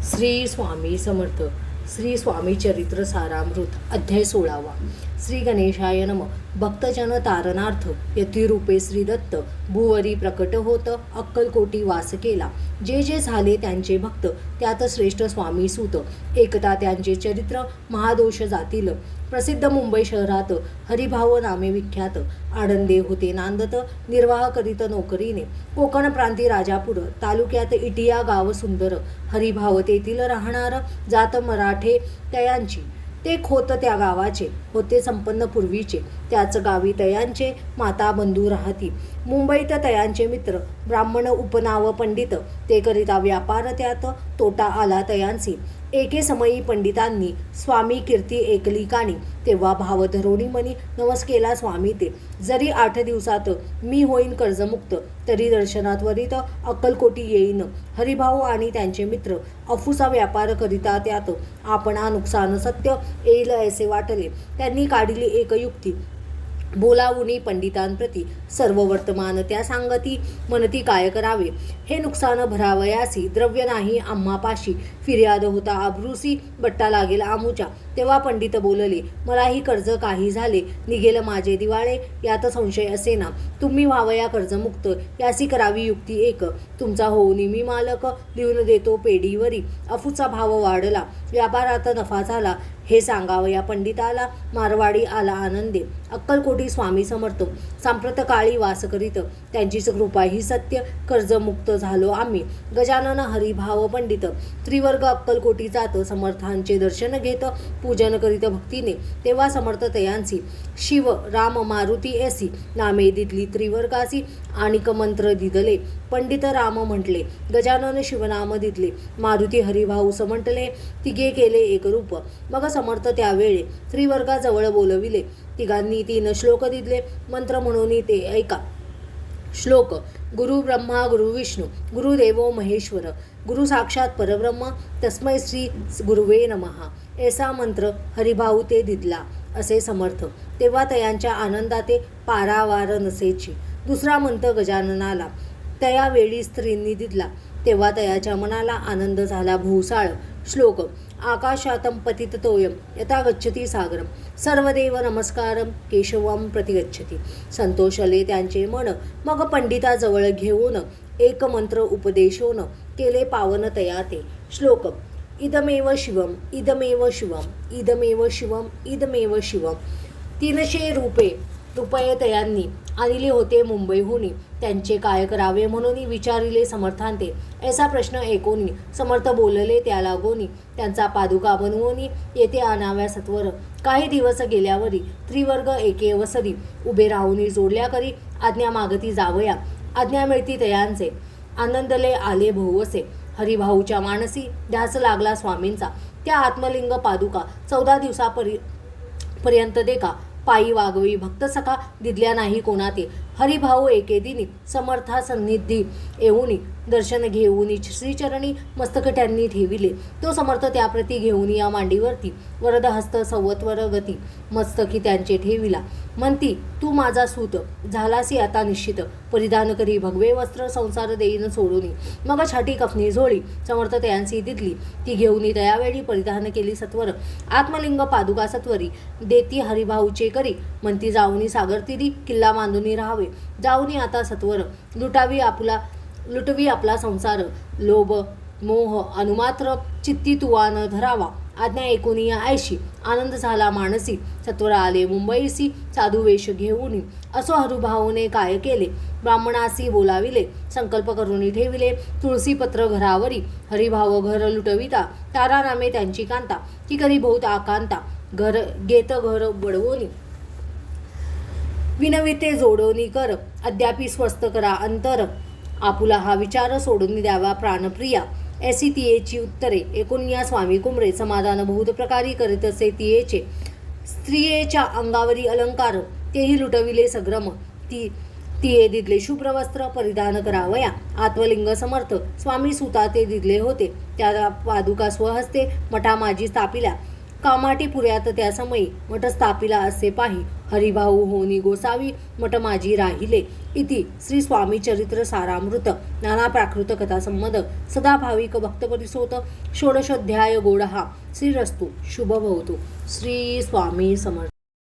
श्री स्वामी समर्थ. श्री स्वामी चरित्र सारामृत अध्याय 16वा. श्री गणेशाय नम. भक्तजन तारणार्थ यतिरूपे श्री दत्त भुवरी प्रकट होत अक्कलकोटी वास केला. जे जे झाले त्यांचे भक्त त्यात श्रेष्ठ स्वामी सूत. एकता त्यांचे चरित्र महादोष जातील. प्रसिद्ध मुंबई शहरात हरिभाव नामे विख्यात. आनंदे होते नांदत निर्वाह करीत नोकरीने. कोकण प्रांती राजापूर तालुक्यात इटिया गाव सुंदर. हरिभाव तेथील राहणार जात मराठे तयांची. ते खोत त्या गावाचे होते संपन्न पूर्वीचे. त्याच गावी तयांचे माता बंधू राहती. मुंबईत तयांचे मित्र ब्राह्मण उपनाव पंडित. ते करिता व्यापार त्यात तोटा आला तयांसी. एके समयी पंडितांनी स्वामी कीर्ती ऐकली कानी. तेव्हा भाव धरोणी मनी नवस केला स्वामी ते. जरी 8 दिवसात मी होईन कर्जमुक्त तरी दर्शनात वरीत अक्कलकोटी येईन. हरिभाऊ आणि त्यांचे मित्र अफूचा व्यापार करिता त्यात आपणा नुकसान सत्य येईल असे वाटले. त्यांनी काढली एक युक्ती. बोलावुनी पंडितांप्रती सर्व वर्तमान त्या सांगती. म्हणती काय करावे हे नुकसान भरावयासी. द्रव्य नाही आम्हापाशी फिर्याद होता आब्रूसी. बट्टा लागेल आमुच्या. तेव्हा पंडित बोलले मलाही कर्ज काही झाले निघेल माझे दिवाळे. यात संशय असेना. तुम्ही व्हावया कर्जमुक्त यासी करावी युक्ती एक. तुमचा होऊनी मी मालक लिहून देतो पेढीवरी. अफूचा भाव वाढला व्यापारात नफा झाला हे सांगावया पंडिताला. मारवाडी आला आनंदे. अक्कलकोटी स्वामी समर्थ सांप्रत काळी वास करीत. त्यांचीच कृपा ही सत्य कर्जमुक्त झालो आम्ही. गजानन हरिभाव पंडित त्रिवर्ग अक्कलकोटी जात. समर्थांचे दर्शन घेत पूजन करीत भक्तीने. तेव्हा समर्थ तयांसी शिव राम मारुती ऐसी नामे दिदली त्रिवर्गासी. आणिक मंत्र दिदले पंडित राम म्हटले. गजानन शिवनाम दिदले मारुती हरिभाऊ समंटले. तिघे केले एक रूप. मग समर्थ त्यावेळे त्रिवर्गाजवळ बोलविले. तिघांनी 3 श्लोक दिदले. मंत्र म्हणून ते ऐका. श्लोक. गुरु ब्रह्मा गुरु विष्णू गुरुदेवो महेश्वर गुरु साक्षात परब्रह्म तस्मै श्री गुरुवे नमः. ऐसा मंत्र हरिभाऊ ते दिदला असे समर्थ. तेव्हा तयांच्या आनंदाते पारावार नसेची. दुसरा मंत्र गजाननाला तयावेळी स्त्रींनी दिदला. तेव्हा तयाच्या मनाला आनंद झाला भोवसाळ. श्लोक. आकाशातं पतिततोयं यथा गच्छति सागरं सर्वदेव नमस्कारं केशवं प्रतिगच्छति. संतोषले त्यांचे मन. मग पंडिताजवळ घेऊन एक मंत्र उपदेशोन केले पावन तया ते. श्लोक. इदमेव शिवम इदमेव शिवम इदमेव शिवम इदमेव शिवम. 300 रुपये तयांनी आणले होते मुंबईहून. त्यांचे काय करावे म्हणून विचारिले समर्थांते. ऐसा प्रश्न ऐकोनी समर्थ बोलले त्या लागोनी. त्यांचा पादुका बनवून येथे आणाव्या सत्वर. काही दिवस गेल्यावरी त्रिवर्ग एके अवसरी उभे राहून जोडल्या करी आज्ञा मागती जावया. आज्ञा मिळती तयांचे. आनंदले आले भोवसे. हरिभाऊच्या मानसी ध्यास लागला स्वामींचा. त्या आत्मलिंग पादुका 14 दिवसापर्यंत देखा पायी वागवी भक्त सखा दिदल्या नाही कोणाते. हरिभाऊ एके दिनी समर्था सन्निधी येऊनी दर्शन घेऊन श्रीचरणी मस्तक त्यांनी ठेविले. तो समर्थ त्याप्रती घेऊन या मांडीवरती वरद हस्त संवत्वर गती मस्तकी त्यांचे ठेविला. म्हणती तू माझा सूत झालासी आता निश्चित. परिधान करी भगवे वस्त्र संसार देईन सोडून. मग छाटी कफनी झोळी समर्थ तयांसी दिदली. ती घेऊन तयावेळी परिधान केली सत्वर. आत्मलिंग पादुका सत्वरी देती हरिभाऊचे करी. म्हणती जाऊनी सागर तीरी किल्ला बांधून राहावे. जाऊनी आता सत्वर लुटवी आपला संसार. लोभ मोह अनुमात्र चित्ती तुवा न धरावा. आज्ञा ऐकूनी ऐशी आनंद झाला मानसी. सत्वर आले मुंबईसी साधू वेश घेऊन. असो हरिभाऊने काय केले ब्राह्मणासी बोलाविले. संकल्प करून ठेविले तुळसीपत्र घरावरी. हरिभाव घर लुटविता तारा नामे त्यांची कांता. ती करी बहुत आकांता घर घेत घर बडवोनी. विनविते जोडोनी कर अद्यापी स्वस्त करा अंतर. आपुला हा विचार सोडून द्यावा प्राणप्रिया. ऐसी तियेची उत्तरे एकूण या स्वामी कुमरे. समाधान बहुत प्रकारी करीत असे तियेचे. स्त्रियेच्या अंगावरी अलंकार तेही लुटविले सग्रम. तिये दिदले शुभ्र वस्त्र परिधान करावया. आत्मलिंग समर्थ स्वामी सुता ते दिदले होते. त्या पादुका स्वहस्ते मठामाजी स्थापिल्या. कामाटी पुऱ्यात त्या समयी मठ स्थापिला असे पाही हरिभाऊ होनी गोसावी मठ माझी राहिले इति श्री स्वामी चरित्र सारामृत नाना प्राकृत कथा संबंध सदा भाविक भक्त परिसोत षोडशोध्याय गोडहा श्रीरस्तु शुभ भवतु. श्री स्वामी समर्थ.